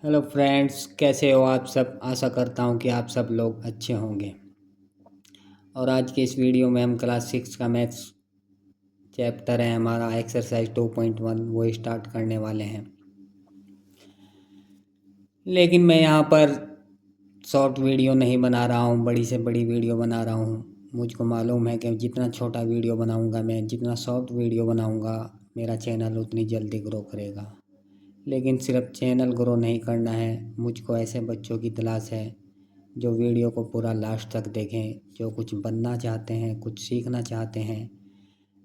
Hello friends, कैसे हो आप सब। आशा करता हूँ कि आप सब लोग अच्छे होंगे। और आज के इस वीडियो में हम क्लास 6 का मैथ्स चैप्टर है हमारा एक्सरसाइज 2.1 वो स्टार्ट करने वाले हैं। लेकिन मैं यहाँ पर शॉर्ट वीडियो नहीं बना रहा हूँ, बड़ी से बड़ी वीडियो बना रहा हूँ। मुझको मालूम है कि जितना छोटा वीडियो बनाऊँगा मैं, जितना शॉर्ट वीडियो बनाऊँगा, मेरा चैनल उतनी जल्दी ग्रो करेगा। लेकिन सिर्फ चैनल ग्रो नहीं करना है, मुझको ऐसे बच्चों की तलाश है जो वीडियो को पूरा लास्ट तक देखें, जो कुछ बनना चाहते हैं, कुछ सीखना चाहते हैं।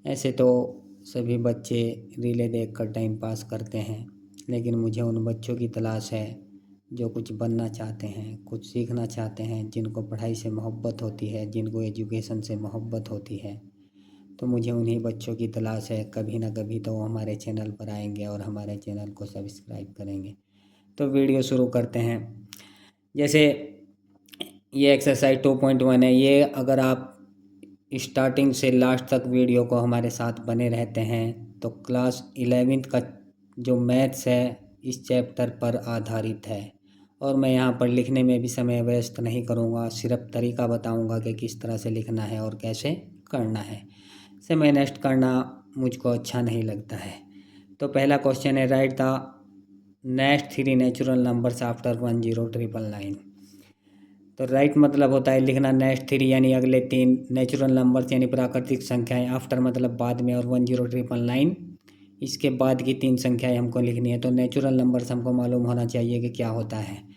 ऐसे तो सभी बच्चे रीलें देखकर टाइम पास करते हैं, लेकिन मुझे उन बच्चों की तलाश है जो कुछ बनना चाहते हैं, कुछ सीखना चाहते हैं, जिनको पढ़ाई से मोहब्बत होती है, जिनको एजुकेशन से मोहब्बत होती है। तो मुझे उन्हीं बच्चों की तलाश है। कभी ना कभी तो वो हमारे चैनल पर आएंगे और हमारे चैनल को सब्सक्राइब करेंगे। तो वीडियो शुरू करते हैं। जैसे ये एक्सरसाइज 2.1 है। ये अगर आप स्टार्टिंग से लास्ट तक वीडियो को हमारे साथ बने रहते हैं तो क्लास 11th का जो मैथ्स है इस चैप्टर पर आधारित है। और मैं यहाँ पर लिखने में भी समय व्यस्त नहीं करूँगा, सिर्फ तरीका बताऊँगा कि किस तरह से लिखना है और कैसे करना है। समय नष्ट करना मुझको अच्छा नहीं लगता है। तो पहला क्वेश्चन है, write the next 3 natural numbers after 10,999। तो राइट मतलब होता है लिखना नेक्स्ट 3 यानी अगले 3 नेचुरल नंबर्स यानी प्राकृतिक संख्याएं, आफ्टर मतलब बाद में, और 10,999 इसके बाद की 3 संख्याएं हमको लिखनी है। तो नेचुरल नंबर्स हमको मालूम होना चाहिए कि क्या होता है।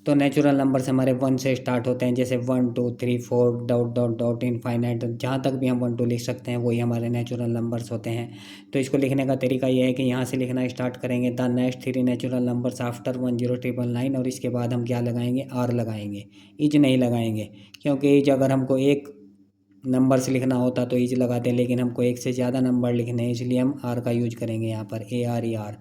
तो नेचुरल नंबर्स हमारे 1 से स्टार्ट होते हैं, जैसे 1 2 3 4 डॉट डॉट डॉट इनफाइनाइट, जहाँ तक भी हम 1 2 लिख सकते हैं वही हमारे नेचुरल नंबर्स होते हैं। तो इसको लिखने का तरीका ये है कि यहाँ से लिखना स्टार्ट करेंगे, the next 3 natural numbers after 10,999, और इसके बाद हम क्या लगाएंगे, आर लगाएंगे, इज नहीं लगाएंगे। क्योंकि इज अगर हमको एक नंबर से लिखना होता तो इज लगाते हैं, लेकिन हमको एक से ज़्यादा नंबर लिखने हैं, इसलिए हम आर का यूज करेंगे यहाँ पर, ए आर ई आर।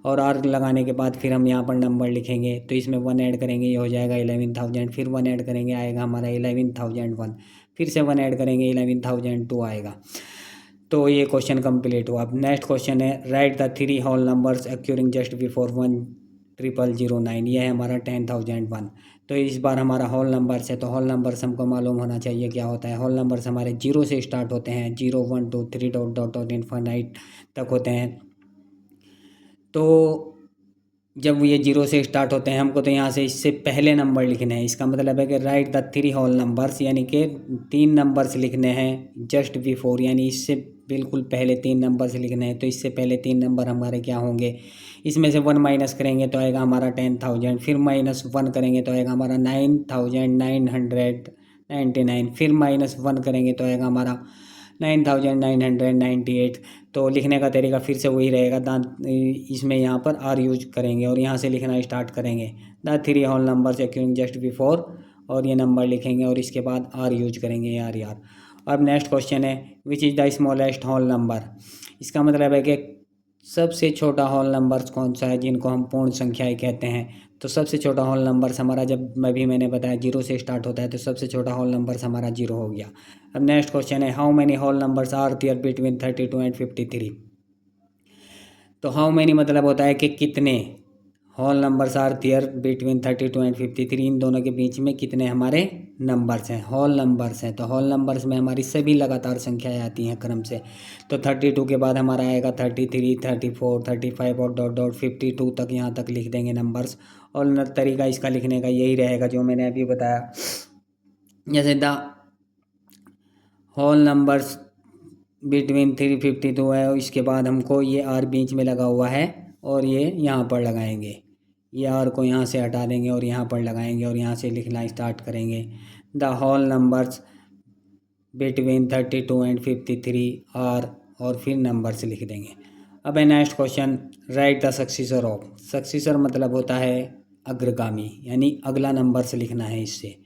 और आर लगाने के बाद फिर हम यहाँ पर नंबर लिखेंगे, तो इसमें 1 ऐड करेंगे, ये हो जाएगा 11,000। फिर 1 ऐड करेंगे, आएगा हमारा 11,001। फिर से 1 ऐड करेंगे, 11,002 आएगा। तो ये क्वेश्चन कंप्लीट हुआ। अब नेक्स्ट क्वेश्चन है, write the 3 whole numbers occurring just before 1,009। ये है हमारा 10,001। तो इस बार हमारा होल नंबर्स है, तो होल नंबर्स हमको मालूम होना चाहिए क्या होता है। होल नंबर्स हमारे 0 से स्टार्ट होते हैं, 0 1 2 3 डॉट डॉट डॉट इनफाइनाइट तक होते हैं। तो जब ये 0 से स्टार्ट होते हैं हमको तो यहाँ से इससे पहले नंबर लिखने हैं। इसका मतलब है कि राइट द 3 होल नंबर्स यानी कि 3 नंबर्स लिखने हैं, जस्ट बिफोर यानी इससे बिल्कुल पहले 3 नंबर्स लिखने हैं। तो इससे पहले 3 नंबर हमारे क्या होंगे, इसमें से 1 माइनस करेंगे तो आएगा हमारा 10,000, फिर -1 करेंगे तो आएगा हमारा 9,999, फिर -1 करेंगे तो आएगा हमारा 9,998। तो लिखने का तरीका फिर से वही रहेगा, दांत इसमें यहाँ पर आर यूज करेंगे और यहाँ से लिखना स्टार्ट करेंगे, the 3 whole number occurring just before, और ये नंबर लिखेंगे और इसके बाद आर यूज करेंगे, आर यार। अब नेक्स्ट क्वेश्चन है, which is the smallest whole number. इसका मतलब है कि सबसे छोटा होल नंबर्स कौन सा है, जिनको हम पूर्ण संख्याएं कहते हैं। तो सबसे छोटा होल नंबर्स हमारा, जब मैंने बताया 0 से स्टार्ट होता है, तो सबसे छोटा होल नंबर्स हमारा 0 हो गया। अब नेक्स्ट क्वेश्चन है, how many whole numbers are there between 32 and 53। तो हाउ मैनी मतलब होता है कि कितने whole numbers are there between 32 and 53, इन दोनों के बीच में कितने हमारे नंबर्स हैं, होल नंबर्स हैं। तो होल नंबर्स में हमारी सभी लगातार संख्याएं आती हैं क्रम से। तो 32 के बाद हमारा आएगा 33 34 35 और डॉट डॉट 52 तक, यहाँ तक लिख देंगे नंबर्स। और तरीका इसका लिखने का यही रहेगा जो मैंने अभी बताया, जैसे द होल नंबर्स बिटवीन 352 है, इसके बाद हमको ये आर बीच में लगा हुआ है और ये यहाँ पर लगाएंगे, ये आर को यहाँ से हटा देंगे और यहाँ पर लगाएंगे और यहाँ से लिखना स्टार्ट करेंगे, the whole numbers between 32 and 53 are, और फिर नंबर्स लिख देंगे। अब है next question, write the successor of. Successor मतलब होता है अग्रगामी, यानी अगला नंबर से लिखना है इससे।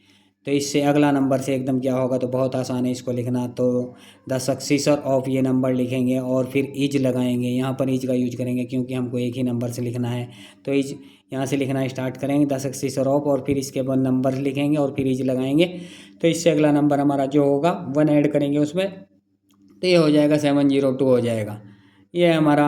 तो इससे अगला नंबर से एकदम क्या होगा, तो बहुत आसान है इसको लिखना। तो द सक्सीसर ऑफ ये नंबर लिखेंगे और फिर इज लगाएंगे, यहाँ पर इज का यूज करेंगे क्योंकि हमको एक ही नंबर से लिखना है। तो इज यहाँ से लिखना स्टार्ट करेंगे, द सक्सीसर ऑफ, और फिर इसके बाद नंबर लिखेंगे और फिर इज लगाएंगे। तो इससे अगला नंबर हमारा जो होगा 1 ऐड करेंगे उसमें, तो ये हो जाएगा 702 हो जाएगा। ये हमारा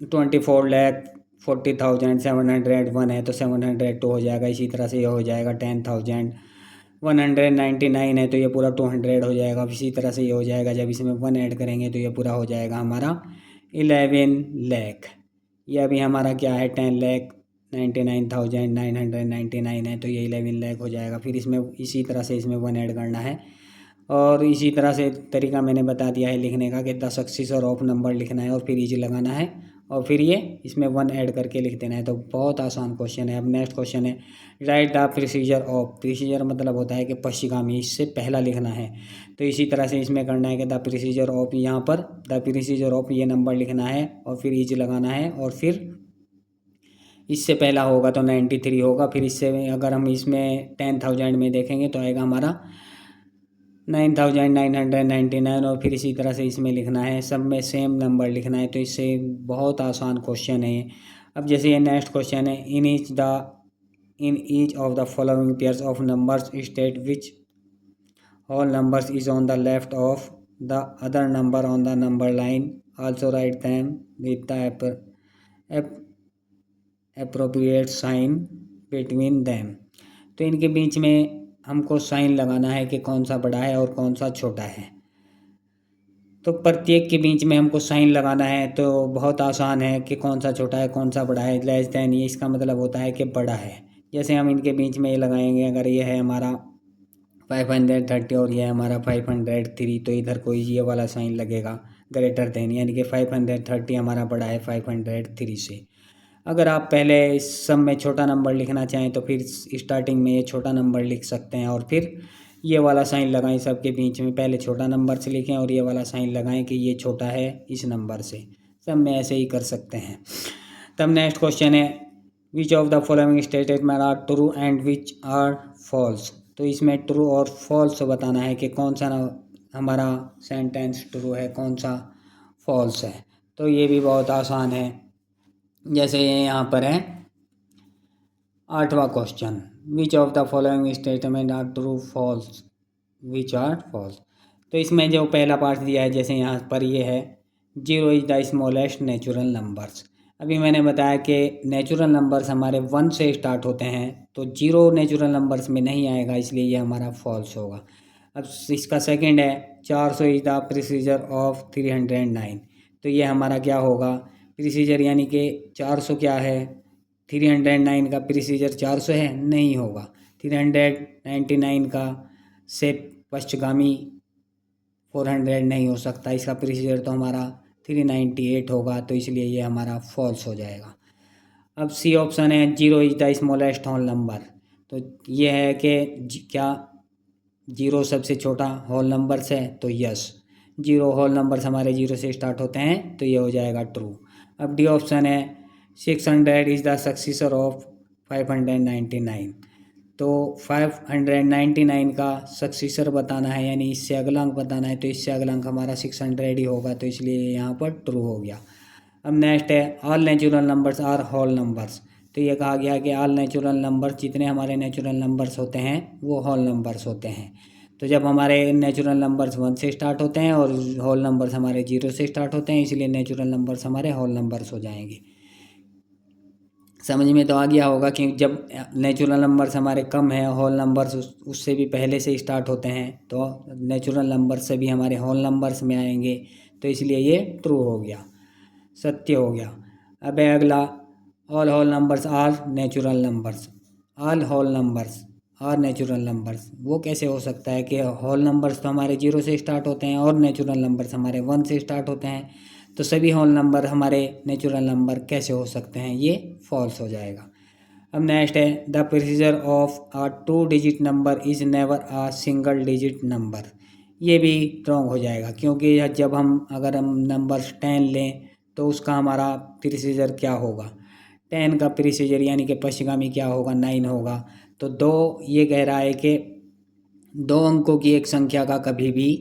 24 लाख 40,701 है तो 702 हो जाएगा। इसी तरह से ये हो जाएगा 10,199 है तो ये पूरा 200 हो जाएगा। इसी तरह से ये हो जाएगा, जब इसमें 1 ऐड करेंगे तो ये पूरा हो जाएगा हमारा 11 लाख। ये अभी हमारा क्या है 10,99,999 है तो ये 11 लाख हो जाएगा। फिर इसमें इसी तरह से इसमें 1 ऐड करना है और इसी तरह से तरीका मैंने बता दिया है लिखने का कि द सक्सेसर ऑफ नंबर लिखना है और फिर इजी लगाना है और फिर ये इसमें 1 ऐड करके लिख देना है। तो बहुत आसान क्वेश्चन है। अब नेक्स्ट क्वेश्चन है write the procedure of. Procedure मतलब होता है कि पश्चिगामी, इससे पहला लिखना है। तो इसी तरह से इसमें करना है कि द प्रोसीजर ऑफ, यहाँ पर द प्रोसीजर ऑफ ये नंबर लिखना है और फिर इजी लगाना है और फिर इससे पहला होगा तो 93 होगा। फिर इससे अगर हम इसमें 10,000 में देखेंगे तो आएगा हमारा 9,999 और फिर इसी तरह से इसमें लिखना है, सब में सेम नंबर लिखना है। तो इससे बहुत आसान क्वेश्चन है। अब जैसे ये नेक्स्ट क्वेश्चन है in each of the following pairs of numbers state which whole numbers is on the left of the other number on the number line, also write them with the appropriate sign between them. तो इनके बीच में हमको sign लगाना है कि कौन सा बड़ा है और कौन सा छोटा है। तो प्रत्येक के बीच में हमको साइन लगाना है तो बहुत आसान है कि कौन सा छोटा है कौन सा बड़ा है। लेस देन ये इसका मतलब होता है कि बड़ा है। जैसे हम इनके बीच में ये लगाएंगे, अगर ये है हमारा 530 और ये है हमारा 503 तो इधर कोई ये वाला साइन लगेगा ग्रेटर देन, यानी कि 530 हमारा बड़ा है 503 से। अगर आप पहले इस सब में छोटा नंबर लिखना चाहें तो फिर स्टार्टिंग में ये छोटा नंबर लिख सकते हैं और फिर ये वाला साइन लगाएं सबके बीच में। पहले छोटा नंबर से लिखें और ये वाला साइन लगाएं कि ये छोटा है इस नंबर से। सब में ऐसे ही कर सकते हैं। तब नेक्स्ट क्वेश्चन है which of the following statement are true and which are false. तो इसमें ट्रू और फॉल्स बताना है कि कौन सा हमारा सेंटेंस ट्रू है कौन सा फॉल्स है। तो ये भी बहुत आसान है। जैसे ये यहाँ पर है 8वां question which of the following statement are true false which are false. तो इसमें जो पहला पार्ट दिया है, जैसे यहाँ पर ये है 0 is the smallest natural numbers. अभी मैंने बताया कि नेचुरल नंबर्स हमारे 1 से स्टार्ट होते हैं तो 0 नेचुरल नंबर्स में नहीं आएगा, इसलिए ये हमारा फॉल्स होगा। अब इसका सेकंड है 400 इज द प्रोसीजर ऑफ 309। तो ये हमारा क्या होगा प्रोसीजर, यानी कि 400 क्या है 309 का प्रोसीजर 400 है, नहीं होगा। 399 का से पश्चगामी 400 नहीं हो सकता, इसका प्रोसीजर तो हमारा 398 होगा। तो इसलिए ये हमारा फॉल्स हो जाएगा। अब सी ऑप्शन है 0 is the smallest whole number. तो ये है कि क्या 0 सबसे छोटा होल नंबर्स है, तो यस 0 होल नंबर्स हमारे 0 से स्टार्ट होते हैं तो ये हो जाएगा ट्रू। अब डी ऑप्शन है 600 इज़ द सक्सेसर ऑफ 599। तो 599 का सक्सेसर बताना है, यानी इससे अगला अंक बताना है, तो इससे अगला अंक हमारा 600 ही होगा, तो इसलिए यहाँ पर ट्रू हो गया। अब नेक्स्ट है all natural numbers are whole numbers. तो ये कहा गया कि ऑल नेचुरल नंबर्स, जितने हमारे नेचुरल नंबर्स होते हैं वो होल नंबर्स होते हैं। तो जब हमारे नेचुरल नंबर्स 1 से स्टार्ट होते हैं और होल नंबर्स हमारे 0 से स्टार्ट होते हैं, इसलिए नेचुरल नंबर्स हमारे होल नंबर्स हो जाएंगे। समझ में तो आ गया होगा कि जब नेचुरल नंबर्स हमारे कम है, होल नंबर्स उससे भी पहले से स्टार्ट होते हैं, तो नेचुरल नंबर्स से भी हमारे होल नंबर्स में आएंगे, तो इसलिए ये ट्रू हो गया, सत्य हो गया। अब है अगला all whole numbers are natural numbers. All whole numbers are natural numbers, वो कैसे हो सकता है कि होल नंबर्स तो हमारे 0 से स्टार्ट होते हैं और नेचुरल नंबर्स हमारे 1 से स्टार्ट होते हैं, तो सभी होल नंबर हमारे नेचुरल नंबर कैसे हो सकते हैं, ये फॉल्स हो जाएगा। अब नेक्स्ट है the procedure of a 2 digit number is never a single digit number. ये भी रॉन्ग हो जाएगा, क्योंकि जब अगर हम नंबर 10 लें तो उसका हमारा प्रोसीजर क्या होगा, 10 का प्रोसीजर यानी कि पश्चिगामी क्या होगा 9 होगा। तो ये कह रहा है कि 2 अंकों की एक संख्या का कभी भी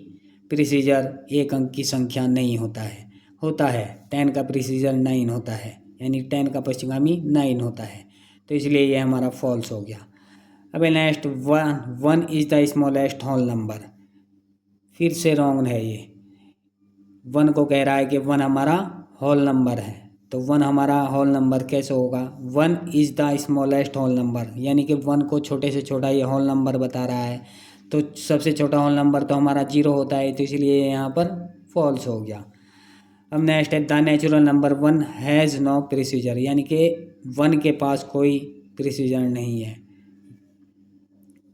प्रोसीजर 1 अंक की संख्या नहीं होता है। 10 का प्रोसीजर 9 होता है, यानी 10 का पश्चिगामी 9 होता है, तो इसलिए ये हमारा फॉल्स हो गया। अब next 1 is the smallest whole number. फिर से रॉन्ग है ये, 1 को कह रहा है कि 1 हमारा होल नंबर है, तो 1 हमारा होल नंबर कैसे होगा, 1 is the smallest whole number, यानी कि 1 को छोटे से छोटा ये होल नंबर बता रहा है। तो सबसे छोटा होल नंबर तो हमारा 0 होता है, तो इसलिए यहाँ पर फॉल्स हो गया। अब नेक्स्ट है the natural number 1 has no predecessor, यानी कि 1 के पास कोई प्रिसीजर नहीं है।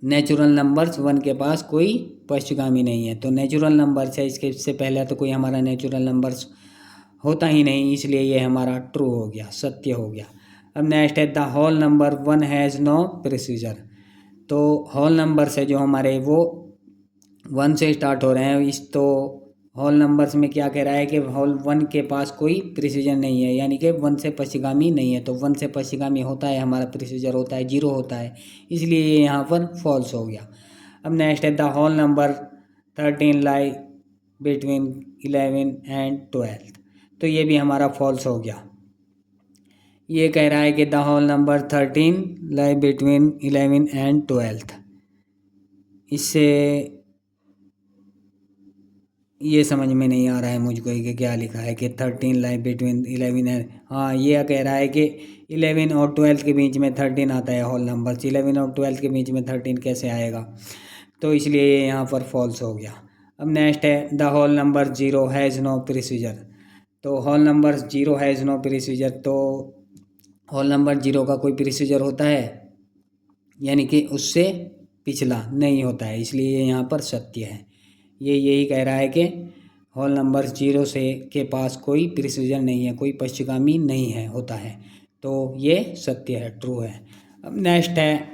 नेचुरल नंबर्स 1 के पास कोई पश्चगामी नहीं है। तो नेचुरल नंबर्स है, इसके से पहले तो कोई हमारा नेचुरल नंबर्स होता ही नहीं, इसलिए ये हमारा ट्रू हो गया, सत्य हो गया। अब नेक्स्ट है the whole number 1 has no predecessor. तो होल नंबर्स है जो हमारे वो 1 से स्टार्ट हो रहे हैं। इस तो होल नंबर्स में क्या कह रहा है कि होल 1 के पास कोई प्रिसीजन नहीं है, यानी कि 1 से पश्चिगामी नहीं है। तो 1 से पश्चिगामी होता है, हमारा प्रिसीजर होता है 0 होता है, इसलिए ये यहाँ पर फॉल्स हो गया। अब नेक्स्ट है the whole number 13 lie between 11 and 12। तो ये भी हमारा फॉल्स हो गया। ये कह रहा है कि the whole number 13 lie between 11 and 12। इससे ये समझ में नहीं आ रहा है मुझको कि क्या लिखा है कि 13 लाई बिटवीन 11 है। हाँ, ये कह रहा है कि 11 और 12 के बीच में 13 आता है होल नंबर, 11 और 12 के बीच में 13 कैसे आएगा, तो इसलिए ये यहाँ पर फॉल्स हो गया। अब नेक्स्ट है the whole number 0 has no predecessor. तो whole number 0 has no predecessor, तो होल नंबर 0 का कोई प्रिसीजर होता है, यानी कि उससे पिछला नहीं होता है, इसलिए ये यहाँ पर सत्य है। ये यही कह रहा है कि होल नंबर 0 से के पास कोई प्रिसीजन नहीं है, कोई पश्चिगामी नहीं है होता है, तो ये सत्य है, ट्रू है। अब नेक्स्ट है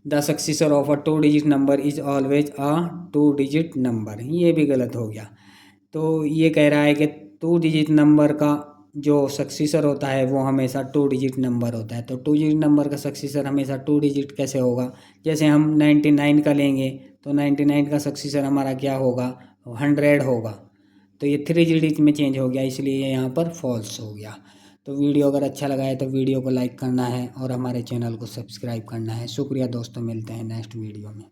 the successor of a 2 digit number is always a 2 digit number. ये भी गलत हो गया। तो ये कह रहा है कि 2 डिजिट नंबर का जो सक्सेसर होता है वो हमेशा 2 डिजिट नंबर होता है। तो 2 डिजिट नंबर का सक्सेसर हमेशा 2 डिजिट कैसे होगा, जैसे हम 99 का लेंगे तो 99 का सक्सेसर हमारा क्या होगा, 100 होगा। तो ये 3 डिजिट में चेंज हो गया, इसलिए यहाँ पर फॉल्स हो गया। तो वीडियो अगर अच्छा लगा है तो वीडियो को लाइक करना है और हमारे चैनल को सब्सक्राइब करना है। शुक्रिया दोस्तों, मिलते हैं नेक्स्ट वीडियो में।